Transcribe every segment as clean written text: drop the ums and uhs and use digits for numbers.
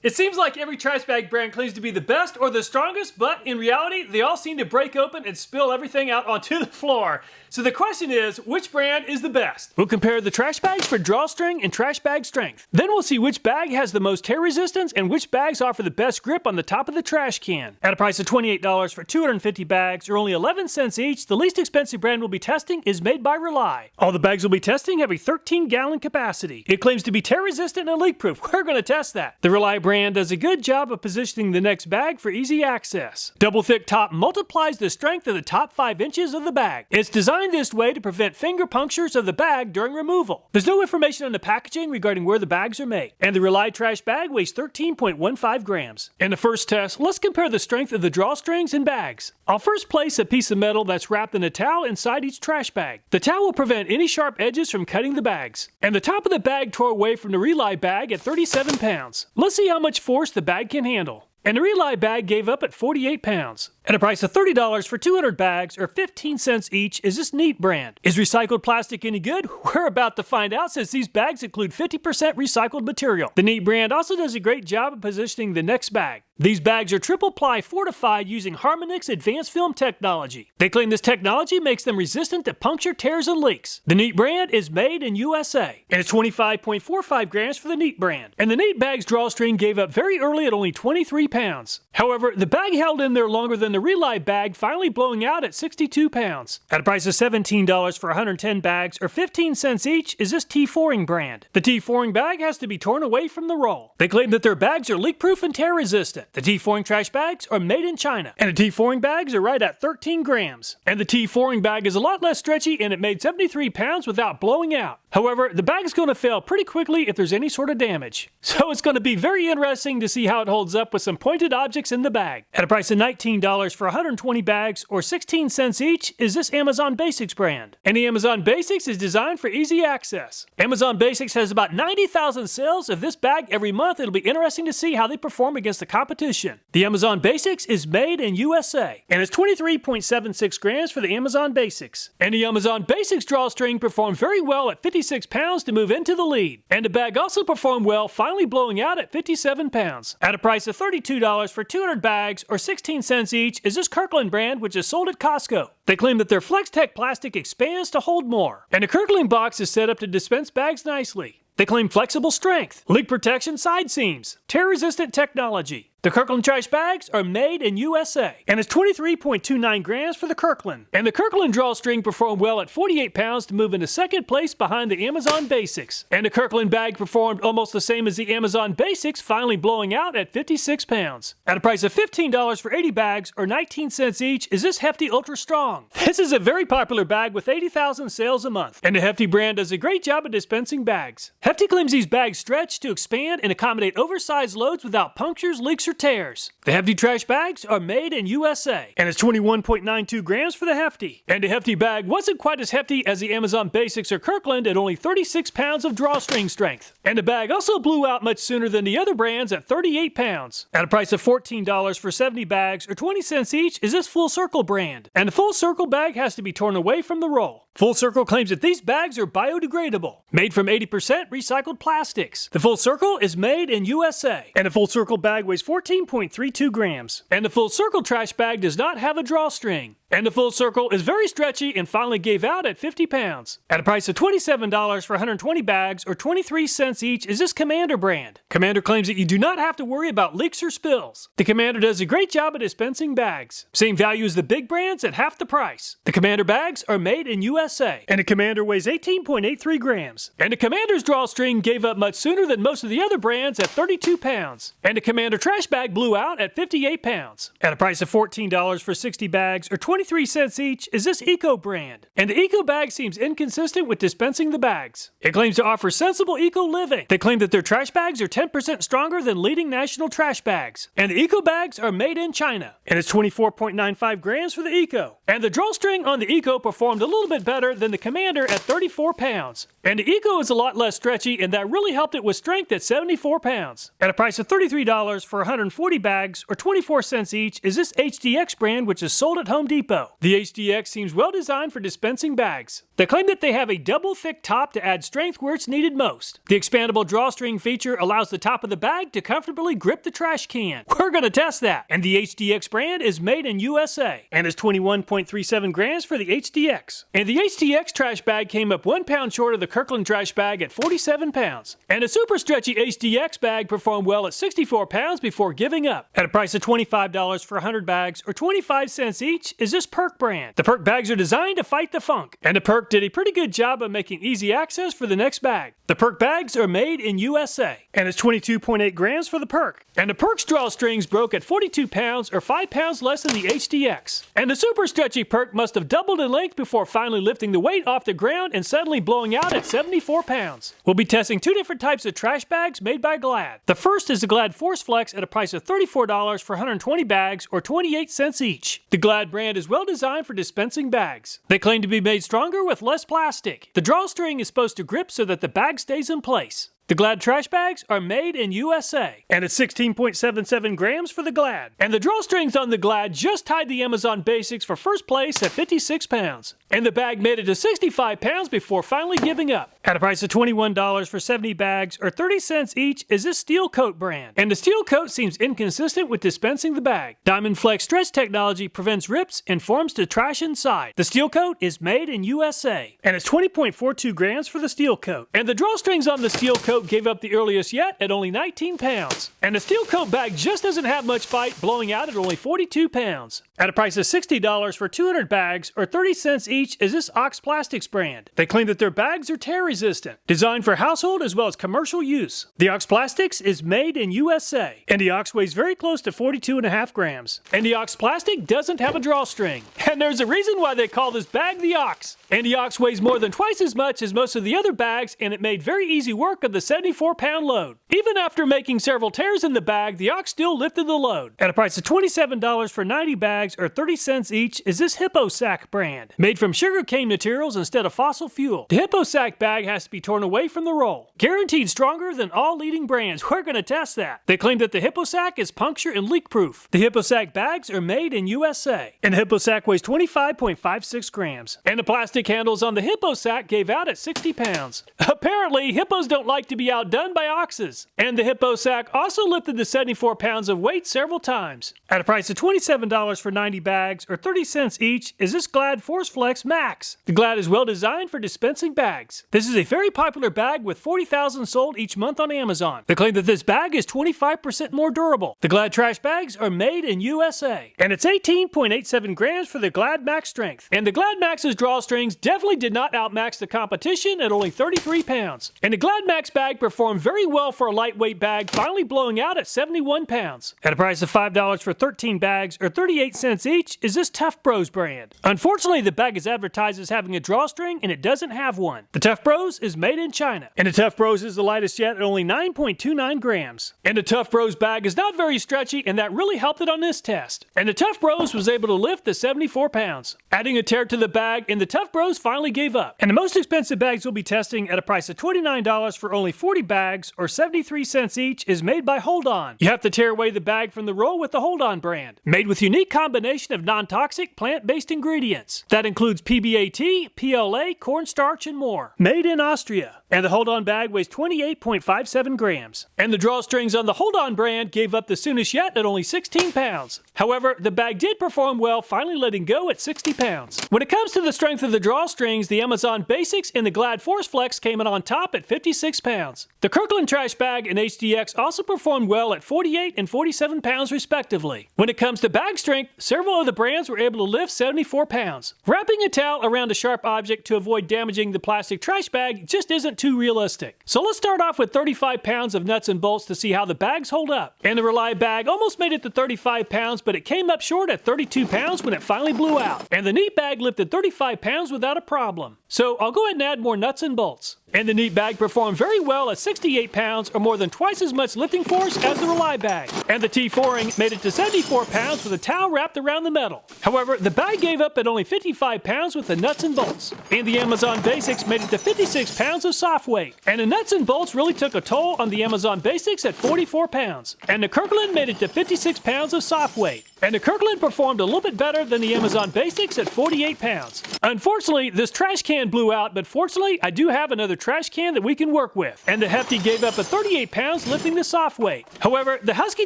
It seems like every trash bag brand claims to be the best or the strongest, but in reality, they all seem to break open and spill everything out onto the floor. So the question is, which brand is the best? We'll compare the trash bags for drawstring and trash bag strength. Then we'll see which bag has the most tear resistance and which bags offer the best grip on the top of the trash can. At a price of $28 for 250 bags, or only 11 cents each, the least expensive brand we'll be testing is made by Rely. All the bags we'll be testing have a 13-gallon capacity. It claims to be tear resistant and leak proof. We're going to test that. The Rely brand does a good job of positioning the next bag for easy access. Double thick top multiplies the strength of the top 5 inches of the bag. It's designed this way to prevent finger punctures of the bag during removal. There's no information on the packaging regarding where the bags are made. And the Rely trash bag weighs 13.15 grams. In the first test, let's compare the strength of the drawstrings and bags. I'll first place a piece of metal that's wrapped in a towel inside each trash bag. The towel will prevent any sharp edges from cutting the bags. And the top of the bag tore away from the Rely bag at 37 pounds. Let's see how much force the bag can handle. And the Rely bag gave up at 48 pounds. At a price of $30 for 200 bags, or 15 cents each, is this Neat brand. Is recycled plastic any good? We're about to find out, since these bags include 50% recycled material. The Neat brand also does a great job of positioning the next bag. These bags are triple ply fortified using Harmonix advanced film technology. They claim this technology makes them resistant to puncture, tears, and leaks. The Neat brand is made in USA, and it's 25.45 grams for the Neat brand. And the Neat bag's drawstring gave up very early at only 23 pounds. However, the bag held in there longer than the Rely bag, finally blowing out at 62 pounds. At a price of $17 for 110 bags, or 15 cents each, is this T4ing brand. The T4ing bag has to be torn away from the roll. They claim that their bags are leak-proof and tear-resistant. The T4ing trash bags are made in China, and the T4ing bags are right at 13 grams. And the T4ing bag is a lot less stretchy, and it made 73 pounds without blowing out. However, the bag is going to fail pretty quickly if there's any sort of damage. So it's going to be very interesting to see how it holds up with some pointed objects in the bag. At a price of $19 for 120 bags, or 16 cents each, is this Amazon Basics brand. And the Amazon Basics is designed for easy access. Amazon Basics has about 90,000 sales of this bag every month. It'll be interesting to see how they perform against the competition. The Amazon Basics is made in USA, and it's 23.76 grams for the Amazon Basics. And the Amazon Basics drawstring performed very well at 56 pounds to move into the lead. And the bag also performed well, finally blowing out at 57 pounds. At a price of $32 for 200 bags, or 16 cents each, is this Kirkland brand, which is sold at Costco. They claim that their FlexTech plastic expands to hold more. And the Kirkland box is set up to dispense bags nicely. They claim flexible strength, leak protection side seams, tear-resistant technology. The Kirkland trash bags are made in USA, and it's 23.29 grams for the Kirkland. And the Kirkland drawstring performed well at 48 pounds to move into second place behind the Amazon Basics. And the Kirkland bag performed almost the same as the Amazon Basics, finally blowing out at 56 pounds. At a price of $15 for 80 bags, or 19 cents each, is this Hefty Ultra Strong. This is a very popular bag with 80,000 sales a month, and the Hefty brand does a great job of dispensing bags. Hefty claims these bags stretch to expand and accommodate oversized loads without punctures, leaks, or tears. The Hefty trash bags are made in USA, and it's 21.92 grams for the Hefty. And the Hefty bag wasn't quite as hefty as the Amazon Basics or Kirkland at only 36 pounds of drawstring strength. And the bag also blew out much sooner than the other brands at 38 pounds. At a price of $14 for 70 bags, or 20 cents each, is this Full Circle brand. And the Full Circle bag has to be torn away from the roll. Full Circle claims that these bags are biodegradable, made from 80% recycled plastics. The Full Circle is made in USA, and the Full Circle bag weighs 14.32 grams. And the Full Circle trash bag does not have a drawstring. And the Full Circle is very stretchy and finally gave out at 50 pounds. At a price of $27 for 120 bags, or 23 cents each, is this Commander brand. Commander claims that you do not have to worry about leaks or spills. The Commander does a great job of dispensing bags. Same value as the big brands at half the price. The Commander bags are made in USA, and the Commander weighs 18.83 grams. And the Commander's drawstring gave up much sooner than most of the other brands at 32 pounds. And the Commander trash bag blew out at 58 pounds. At a price of $14 for 60 bags, or 23 cents each, is this Eco brand. And the Eco bag seems inconsistent with dispensing the bags. It claims to offer sensible eco living. They claim that their trash bags are 10% stronger than leading national trash bags. And the Eco bags are made in China. And it's 24.95 grams for the Eco. And the drawstring on the Eco performed a little bit better than the Commander at 34 pounds. And the Eco is a lot less stretchy, and that really helped it with strength at 74 pounds. At a price of $33 for 140 bags, or 24 cents each, is this HDX brand, which is sold at Home Depot. The HDX seems well designed for dispensing bags. They claim that they have a double thick top to add strength where it's needed most. The expandable drawstring feature allows the top of the bag to comfortably grip the trash can. We're gonna test that. And the HDX brand is made in USA and is 21.37 grams for the HDX. And the HDX trash bag came up 1 pound short of the Kirkland trash bag at 47 pounds. And a super stretchy HDX bag performed well at 64 pounds before giving up. At a price of $25 for 100 bags, or 25 cents each, is this Perk brand. The Perk bags are designed to fight the funk, and the Perk did a pretty good job of making easy access for the next bag. The Perk bags are made in USA, and it's 22.8 grams for the Perk. And the Perk's drawstrings broke at 42 pounds, or 5 pounds less than the HDX. And the super stretchy Perk must have doubled in length before finally lifting the weight off the ground and suddenly blowing out at 74 pounds. We'll be testing 2 different types of trash bags made by Glad. The first is the Glad Force Flex at a price of $34 for 120 bags, or 28 cents each. The Glad brand is well designed for dispensing bags. They claim to be made stronger with less plastic. The drawstring is supposed to grip so that the bag stays in place. The Glad trash bags are made in USA, and it's 16.77 grams for the Glad. And the drawstrings on the Glad just tied the Amazon Basics for first place at 56 pounds. And the bag made it to 65 pounds before finally giving up. At a price of $21 for 70 bags, or 30 cents each, is this Steel Coat brand. And the Steel Coat seems inconsistent with dispensing the bag. Diamond Flex stretch technology prevents rips and forms the trash inside. The Steel Coat is made in USA, and it's 20.42 grams for the Steel Coat. And the drawstrings on the Steel Coat gave up the earliest yet at only 19 pounds. And the Steel Coat bag just doesn't have much fight, blowing out at only 42 pounds. At a price of $60 for 200 bags, or 30 cents each, is this Ox Plastics brand. They claim that their bags are tear resistant, designed for household as well as commercial use. The Ox Plastics is made in USA, and the Ox weighs very close to 42.5 grams. And the Ox Plastic doesn't have a drawstring. And there's a reason why they call this bag the Ox. And the Ox weighs more than twice as much as most of the other bags, and it made very easy work of the 74-pound load. Even after making several tears in the bag, the Ox still lifted the load. At a price of $27 for 90 bags, or 30 cents each, is this Hippo Sack brand. Made from sugarcane materials instead of fossil fuel. The Hippo Sack bag has to be torn away from the roll. Guaranteed stronger than all leading brands. We're gonna test that. They claim that the Hippo Sack is puncture and leak proof. The Hippo Sack bags are made in USA, and the Hippo Sack weighs 25.56 grams. And the plastic handles on the Hippo Sack gave out at 60 pounds. Apparently, hippos don't like to be outdone by oxes. And the Hippo Sack also lifted the 74 pounds of weight several times. At a price of $27 for 90 bags, or 30 cents each, is this Glad Force Flex Max. The Glad is well designed for dispensing bags. This is a very popular bag with 40,000 sold each month on Amazon. They claim that this bag is 25% more durable. The Glad trash bags are made in USA, and it's 18.87 grams for the Glad Max strength. And the Glad Max's drawstrings definitely did not outmax the competition at only 33 pounds. And the Glad Max bag performed very well for a lightweight bag, finally blowing out at 71 pounds. At a price of $5 for 13 bags, or 38 cents each, is this Tough Bros brand. Unfortunately, the bag is advertised as having a drawstring, and it doesn't have one. The Tough Bros is made in China, and the Tough Bros is the lightest yet at only 9.29 grams. And the Tough Bros bag is not very stretchy, and that really helped it on this test. And the Tough Bros was able to lift the 74 pounds. Adding a tear to the bag, and the Tough Bros finally gave up. And the most expensive bags we'll be testing at a price of $29 for only 40 bags, or 73 cents each, is made by Hold On. You have to tear away the bag from the roll with the Hold On brand. Made with unique combination of non-toxic plant-based ingredients. That includes PBAT, PLA, cornstarch, and more. Made in Austria. And the Hold On bag weighs 28.57 grams. And the drawstrings on the Hold On brand gave up the soonest yet at only 16 pounds. However, the bag did perform well, finally letting go at 60 pounds. When it comes to the strength of the drawstrings, the Amazon Basics and the Glad Force Flex came in on top at 56 pounds. The Kirkland trash bag and HDX also performed well at 48 and 47 pounds respectively. When it comes to bag strength, several of the brands were able to lift 74 pounds. Wrapping a towel around a sharp object to avoid damaging the plastic trash bag just isn't too realistic. So let's start off with 35 pounds of nuts and bolts to see how the bags hold up. And the Rely bag almost made it to 35 pounds, but it came up short at 32 pounds when it finally blew out. And the Neat bag lifted 35 pounds without a problem. So I'll go ahead and add more nuts and bolts. And the neat bag performed very well at 68 pounds or more than twice as much lifting force as the Rely bag. And the T4ing made it to 74 pounds with a towel wrapped around the metal. However, the bag gave up at only 55 pounds with the nuts and bolts. And the Amazon Basics made it to 56 pounds of soft weight. And the nuts and bolts really took a toll on the Amazon Basics at 44 pounds. And the Kirkland made it to 56 pounds of soft weight. And the Kirkland performed a little bit better than the Amazon Basics at 48 pounds. Unfortunately, this trash can blew out, but fortunately, I do have another trash can that we can work with. And the Hefty gave up at 38 pounds lifting the soft weight. However, the Husky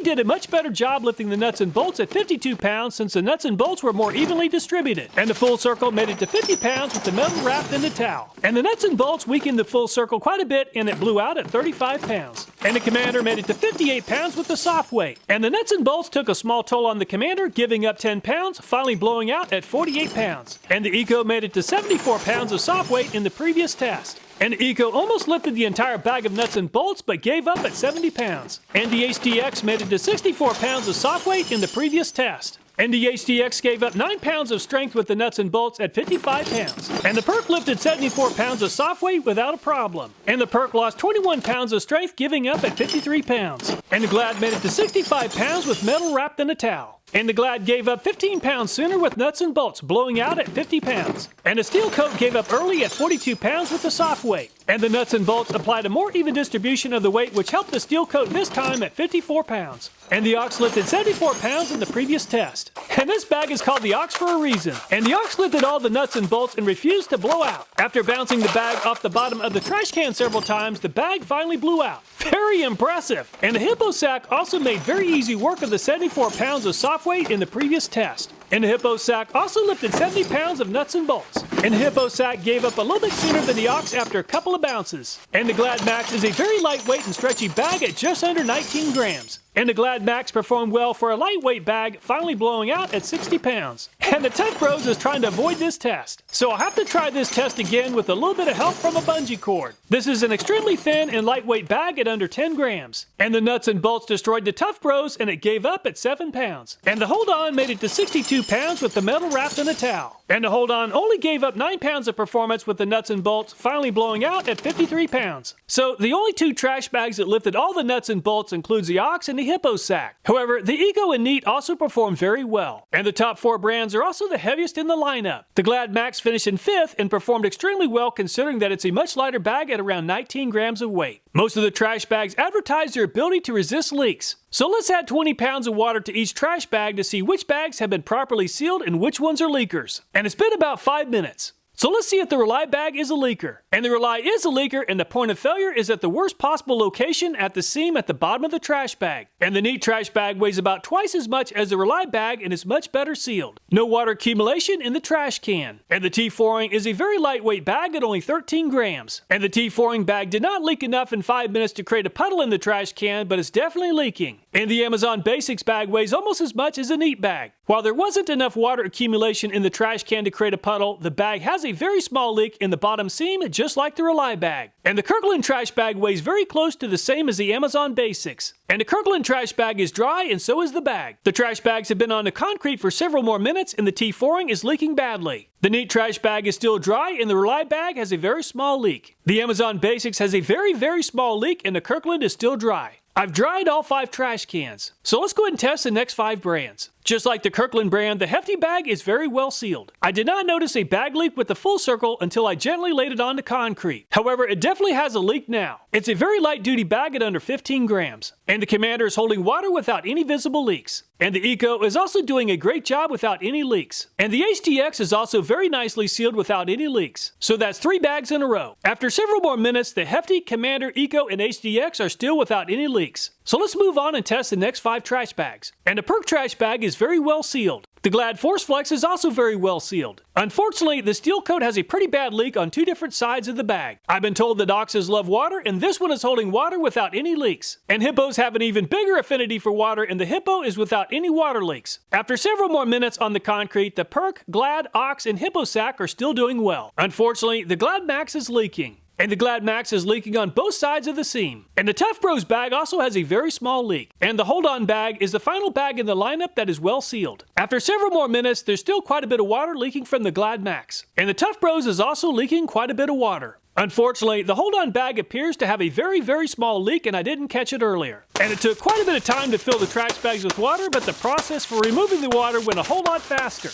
did a much better job lifting the nuts and bolts at 52 pounds since the nuts and bolts were more evenly distributed. And the Full Circle made it to 50 pounds with the metal wrapped in the towel. And the nuts and bolts weakened the Full Circle quite a bit and it blew out at 35 pounds. And the Commander made it to 58 pounds with the soft weight. And the nuts and bolts took a small toll on the Commander, giving up 10 pounds, finally blowing out at 48 pounds. And the Eco made it to 74 pounds of soft weight in the previous test. And the Eco almost lifted the entire bag of nuts and bolts, but gave up at 70 pounds. And the HDX made it to 64 pounds of soft weight in the previous test. And the HDX gave up 9 pounds of strength with the nuts and bolts at 55 pounds. And the Perk lifted 74 pounds of soft weight without a problem. And the Perk lost 21 pounds of strength, giving up at 53 pounds. And the Glad made it to 65 pounds with metal wrapped in a towel. And the Glad gave up 15 pounds sooner with nuts and bolts, blowing out at 50 pounds. And the Steel Coat gave up early at 42 pounds with the soft weight. And the nuts and bolts applied a more even distribution of the weight, which helped the Steel Coat this time at 54 pounds. And the Ox lifted 74 pounds in the previous test. And this bag is called the Ox for a reason. And the Ox lifted all the nuts and bolts and refused to blow out. After bouncing the bag off the bottom of the trash can several times, the bag finally blew out. Very impressive. And the Hippo Sack also made very easy work of the 74 pounds of soft weight in the previous test. And the Hippo Sack also lifted 70 pounds of nuts and bolts. And the Hippo Sack gave up a little bit sooner than the Ox after a couple of bounces. And the Glad Max is a very lightweight and stretchy bag at just under 19 grams. And the Glad Max performed well for a lightweight bag, finally blowing out at 60 pounds. And the Tough Bros is trying to avoid this test. So I'll have to try this test again with a little bit of help from a bungee cord. This is an extremely thin and lightweight bag at under 10 grams. And the nuts and bolts destroyed the Tough Bros and it gave up at 7 pounds. And the Hold On made it to 62 pounds with the metal wrapped in a towel. And the Hold On only gave up 9 pounds of performance with the nuts and bolts, finally blowing out at 53 pounds. So the only two trash bags that lifted all the nuts and bolts includes the Ox and the Hippo Sack. However, the Eco and Neat also performed very well. And the top 4 brands are also the heaviest in the lineup. The Glad Max finished in 5th and performed extremely well considering that it's a much lighter bag at around 19 grams of weight. Most of the trash bags advertise their ability to resist leaks. So let's add 20 pounds of water to each trash bag to see which bags have been properly sealed and which ones are leakers. And it's been about 5 minutes. So let's see if the Rely bag is a leaker. And the Rely is a leaker, and the point of failure is at the worst possible location at the seam at the bottom of the trash bag. And the Neat trash bag weighs about twice as much as the Rely bag and is much better sealed. No water accumulation in the trash can. And the T4ing is a very lightweight bag at only 13 grams. And the T4ing bag did not leak enough in 5 minutes to create a puddle in the trash can, but it's definitely leaking. And the Amazon Basics bag weighs almost as much as a Neat bag. While there wasn't enough water accumulation in the trash can to create a puddle, the bag has a very small leak in the bottom seam, just like the Rely bag. And the Kirkland trash bag weighs very close to the same as the Amazon Basics. And the Kirkland trash bag is dry, and so is the bag. The trash bags have been on the concrete for several more minutes, and the T4ing is leaking badly. The Neat trash bag is still dry, and the Rely bag has a very small leak. The Amazon Basics has a very small leak, and the Kirkland is still dry. I've dried all 5 trash cans. So let's go ahead and test the next 5 brands. Just like the Kirkland brand, the Hefty bag is very well sealed. I did not notice a bag leak with the Full Circle until I gently laid it on the concrete. However, it definitely has a leak now. It's a very light duty bag at under 15 grams. And the Commander is holding water without any visible leaks. And the Eco is also doing a great job without any leaks. And the HDX is also very nicely sealed without any leaks. So that's 3 bags in a row. After several more minutes, the Hefty, Commander, Eco, and HDX are still without any leaks. So let's move on and test the next 5 trash bags. And the Perk trash bag is very well sealed. The Glad Force Flex is also very well sealed. Unfortunately, the Steel Coat has a pretty bad leak on 2 different sides of the bag. I've been told that Oxes love water, and this one is holding water without any leaks. And Hippos have an even bigger affinity for water, and the Hippo is without any water leaks. After several more minutes on the concrete, the Perk, Glad, Ox, and Hippo Sack are still doing well. Unfortunately, the Glad Max is leaking. And the Glad Max is leaking on both sides of the seam. And the Tough Bros bag also has a very small leak. And the Hold On bag is the final bag in the lineup that is well sealed. After several more minutes, there's still quite a bit of water leaking from the Glad Max. And the Tough Bros is also leaking quite a bit of water. Unfortunately, the hold-on bag appears to have a very small leak and I didn't catch it earlier. And it took quite a bit of time to fill the trash bags with water, but the process for removing the water went a whole lot faster.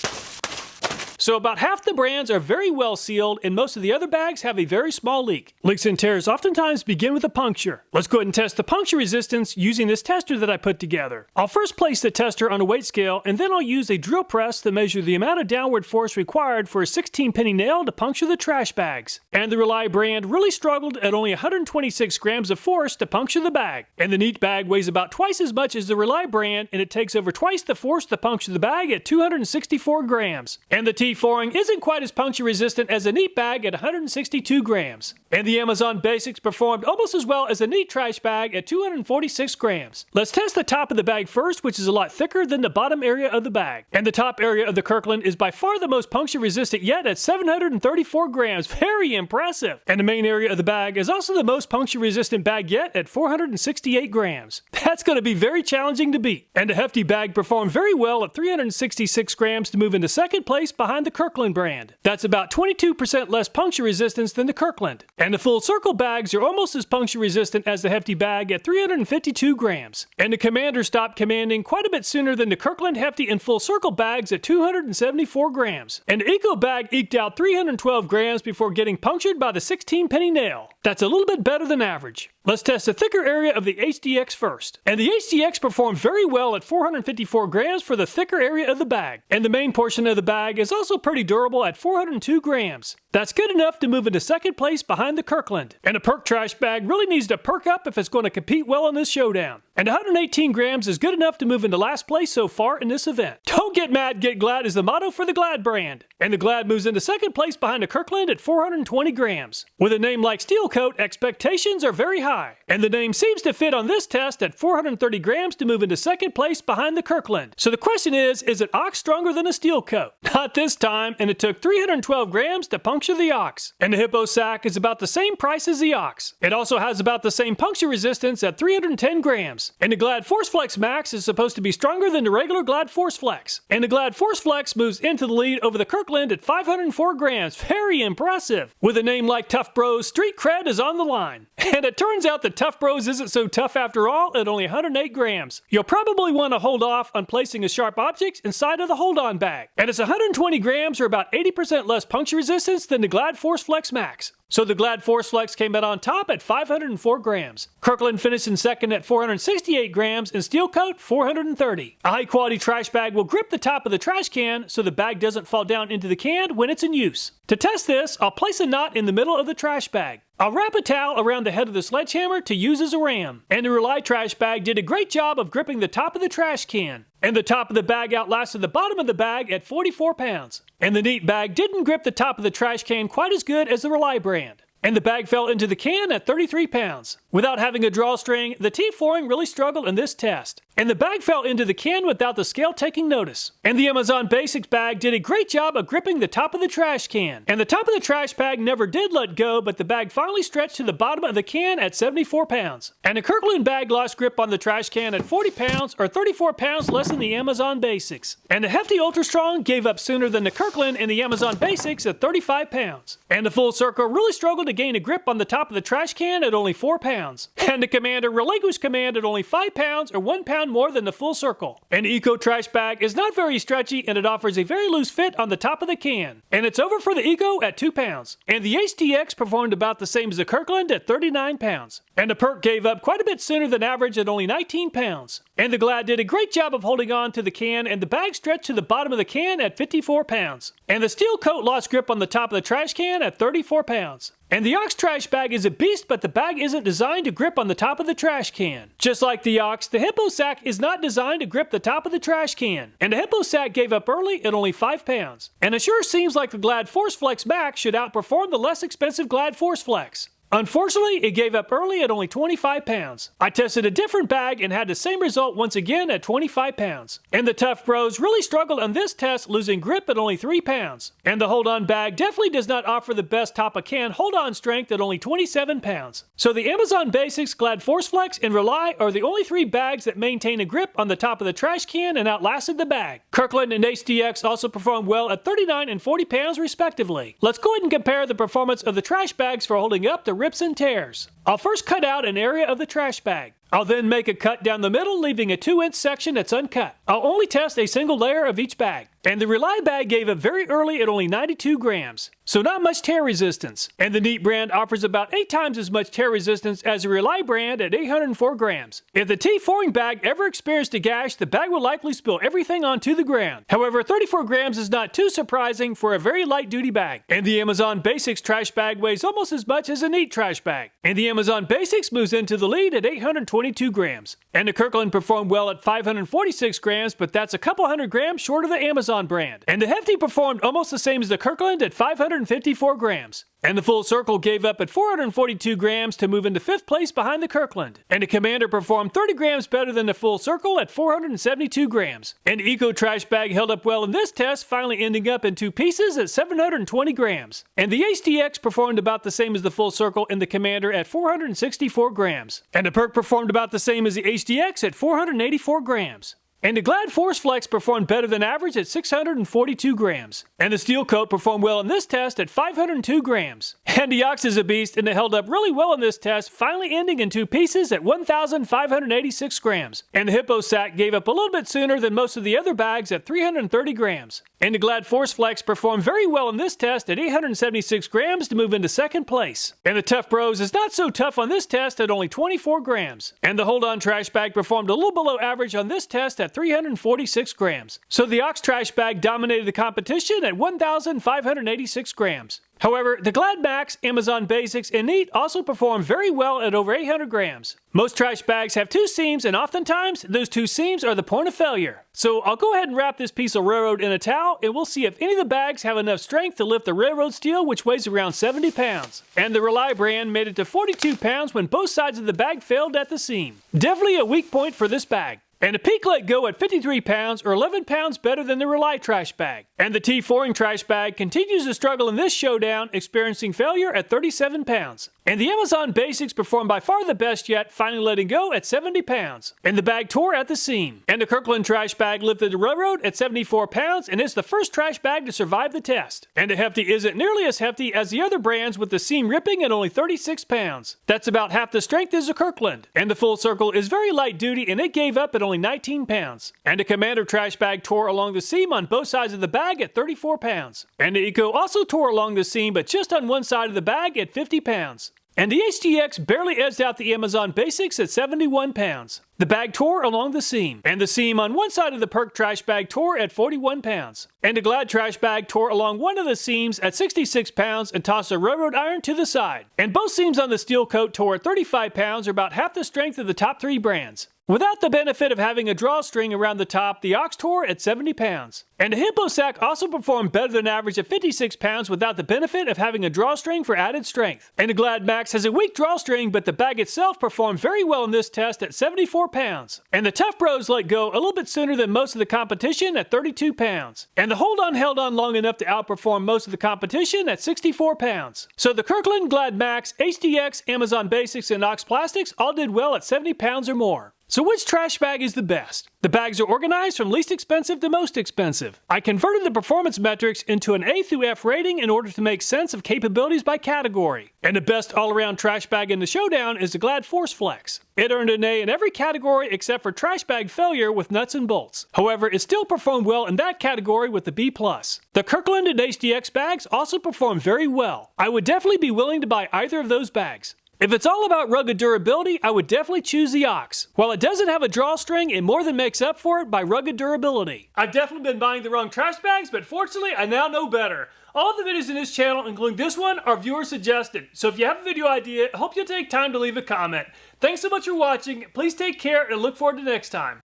So about half the brands are very well sealed and most of the other bags have a very small leak. Leaks and tears oftentimes begin with a puncture. Let's go ahead and test the puncture resistance using this tester that I put together. I'll first place the tester on a weight scale and then I'll use a drill press to measure the amount of downward force required for a 16-penny nail to puncture the trash bags. And the Rely brand really struggled at only 126 grams of force to puncture the bag. And the Neat bag weighs about twice as much as the Rely brand and it takes over twice the force to puncture the bag at 264 grams. And the T4ing isn't quite as puncture resistant as a Neat bag at 162 grams. And the Amazon Basics performed almost as well as the Neat trash bag at 246 grams. Let's test the top of the bag first, which is a lot thicker than the bottom area of the bag. And the top area of the Kirkland is by far the most puncture resistant yet at 734 grams. Very impressive. And the main area of the bag is also the most puncture resistant bag yet at 468 grams. That's going to be very challenging to beat. And the Hefty bag performed very well at 366 grams to move into second place behind the Kirkland brand. That's about 22% less puncture resistance than the Kirkland. And the Full Circle bags are almost as puncture resistant as the Hefty bag at 352 grams. And the Commander stopped commanding quite a bit sooner than the Kirkland, Hefty, and Full Circle bags at 274 grams. And the Eco bag eked out 312 grams before getting punctured by the 16-penny nail. That's a little bit better than average. Let's test the thicker area of the HDX first. And the HDX performed very well at 454 grams for the thicker area of the bag. And the main portion of the bag is also pretty durable at 402 grams. That's good enough to move into second place behind the Kirkland. And a perk trash bag really needs to perk up if it's going to compete well in this showdown. And 118 grams is good enough to move into last place so far in this event. Don't get mad, get glad is the motto for the Glad brand. And the Glad moves into second place behind the Kirkland at 420 grams. With a name like Steel Coat, expectations are very high. And the name seems to fit on this test at 430 grams to move into second place behind the Kirkland. So the question is an ox stronger than a Steel Coat? Not this time, and it took 312 grams to puncture the ox. And the Hippo sack is about the same price as the ox. It also has about the same puncture resistance at 310 grams. And the Glad Force Flex Max is supposed to be stronger than the regular Glad Force Flex. And the Glad Force Flex moves into the lead over the Kirkland at 504 grams. Very impressive. With a name like Tough Bros, street cred is on the line. And it turns out that Tough Bros isn't so tough after all at only 108 grams. You'll probably want to hold off on placing a sharp object inside of the hold-on bag. And it's 120 grams or about 80% less puncture resistance than the Glad Force Flex Max. So the Glad Force Flex came out on top at 504 grams. Kirkland finished in second at 468 grams and Steel Coat 430. A high quality trash bag will grip the top of the trash can so the bag doesn't fall down into the can when it's in use. To test this, I'll place a knot in the middle of the trash bag. I'll wrap a towel around the head of the sledgehammer to use as a ram. And the Rely trash bag did a great job of gripping the top of the trash can. And the top of the bag outlasted the bottom of the bag at 44 pounds. And the Neat bag didn't grip the top of the trash can quite as good as the Rely brand. And the bag fell into the can at 33 pounds. Without having a drawstring, the T4ing really struggled in this test. And the bag fell into the can without the scale taking notice. And the Amazon Basics bag did a great job of gripping the top of the trash can. And the top of the trash bag never did let go, but the bag finally stretched to the bottom of the can at 74 pounds. And the Kirkland bag lost grip on the trash can at 40 pounds or 34 pounds less than the Amazon Basics. And the Hefty Ultra Strong gave up sooner than the Kirkland and the Amazon Basics at 35 pounds. And the Full Circle really struggled to gain a grip on the top of the trash can at only 4 pounds. And the Commander relinquished command at only 5 pounds or 1 pound more than the Full Circle. And the Eco trash bag is not very stretchy and it offers a very loose fit on the top of the can. And it's over for the Eco at 2 pounds. And the HDX performed about the same as the Kirkland at 39 pounds. And the Perk gave up quite a bit sooner than average at only 19 pounds. And the Glad did a great job of holding on to the can and the bag stretched to the bottom of the can at 54 pounds. And the Steel Coat lost grip on the top of the trash can at 34 pounds. And the Ox trash bag is a beast, but the bag isn't designed to grip on the top of the trash can. Just like the Ox, the Hippo sack is not designed to grip the top of the trash can. And the Hippo sack gave up early at only 5 pounds. And it sure seems like the Glad Force Flex Max should outperform the less expensive Glad Force Flex. Unfortunately, it gave up early at only 25 pounds. I tested a different bag and had the same result once again at 25 pounds. And the Tough Bros really struggled on this test, losing grip at only 3 pounds. And the Hold On bag definitely does not offer the best top-of-can hold-on strength at only 27 pounds. So the Amazon Basics, Glad Force Flex, and Rely are the only 3 bags that maintain a grip on the top of the trash can and outlasted the bag. Kirkland and HDX also performed well at 39 and 40 pounds respectively. Let's go ahead and compare the performance of the trash bags for holding up to rips and tears. I'll first cut out an area of the trash bag. I'll then make a cut down the middle, leaving a 2-inch section that's uncut. I'll only test a single layer of each bag. And the Rely bag gave up very early at only 92 grams, so not much tear resistance. And the Neat brand offers about 8 times as much tear resistance as the Rely brand at 804 grams. If the T4ing bag ever experienced a gash, the bag will likely spill everything onto the ground. However, 34 grams is not too surprising for a very light-duty bag. And the Amazon Basics trash bag weighs almost as much as a Neat trash bag. And the Amazon Basics moves into the lead at 822 grams. And the Kirkland performed well at 546 grams, but that's a couple hundred grams short of the Amazon brand. And the Hefty performed almost the same as the Kirkland at 554 grams. And the Full Circle gave up at 442 grams to move into 5th place behind the Kirkland. And the Commander performed 30 grams better than the Full Circle at 472 grams. And the Eco Trash Bag held up well in this test, finally ending up in 2 pieces at 720 grams. And the HDX performed about the same as the Full Circle and the Commander at 464 grams. And the Perk performed about the same as the HDX at 484 grams. And the Glad Force Flex performed better than average at 642 grams. And the Steel Coat performed well in this test at 502 grams. And the Ox is a beast, and it held up really well in this test, finally ending in 2 pieces at 1,586 grams. And the Hippo Sack gave up a little bit sooner than most of the other bags at 330 grams. And the Glad Force Flex performed very well in this test at 876 grams to move into 2nd place. And the Tough Bros is not so tough on this test at only 24 grams. And the Hold On Trash Bag performed a little below average on this test at 346 grams. So the Ox Trash Bag dominated the competition at 1,586 grams. However, the Glad Max, Amazon Basics, and Neat also perform very well at over 800 grams. Most trash bags have 2 seams, and oftentimes, those 2 seams are the point of failure. So I'll go ahead and wrap this piece of railroad in a towel, and we'll see if any of the bags have enough strength to lift the railroad steel, which weighs around 70 pounds. And the Rely brand made it to 42 pounds when both sides of the bag failed at the seam. Definitely a weak point for this bag. And the Peak let go at 53 pounds, or 11 pounds better than the Rely trash bag. And the T4ing trash bag continues to struggle in this showdown, experiencing failure at 37 pounds. And the Amazon Basics performed by far the best yet, finally letting go at 70 pounds. And the bag tore at the seam. And the Kirkland trash bag lifted the railroad at 74 pounds, and is the first trash bag to survive the test. And the Hefty isn't nearly as hefty as the other brands, with the seam ripping at only 36 pounds. That's about half the strength as the Kirkland. And the Full Circle is very light duty, and it gave up at only 19 pounds. And the Commander trash bag tore along the seam on both sides of the bag at 34 pounds. And the Eco also tore along the seam, but just on one side of the bag at 50 pounds. And the HDX barely edged out the Amazon Basics at 71 pounds. The bag tore along the seam, and the seam on one side of the Perk trash bag tore at 41 pounds. And the Glad trash bag tore along one of the seams at 66 pounds and tossed a railroad iron to the side. And both seams on the Steel Coat tore at 35 pounds, or about half the strength of the top 3 brands. Without the benefit of having a drawstring around the top, the Ox tore at 70 pounds. And the Hippo Sack also performed better than average at 56 pounds without the benefit of having a drawstring for added strength. And the Glad Max has a weak drawstring, but the bag itself performed very well in this test at 74 pounds. And the Tough Bros let go a little bit sooner than most of the competition at 32 pounds. And the Hold On held on long enough to outperform most of the competition at 64 pounds. So the Kirkland, Glad Max, HDX, Amazon Basics, and Ox Plastics all did well at 70 pounds or more. So which trash bag is the best? The bags are organized from least expensive to most expensive. I converted the performance metrics into an A through F rating in order to make sense of capabilities by category. And the best all-around trash bag in the showdown is the Glad Force Flex. It earned an A in every category except for trash bag failure with nuts and bolts. However, it still performed well in that category with the B+. The Kirkland and HDX bags also performed very well. I would definitely be willing to buy either of those bags. If it's all about rugged durability, I would definitely choose the Ox. While it doesn't have a drawstring, it more than makes up for it by rugged durability. I've definitely been buying the wrong trash bags, but fortunately, I now know better. All the videos in this channel, including this one, are viewer suggested. So if you have a video idea, I hope you'll take time to leave a comment. Thanks so much for watching. Please take care and look forward to next time.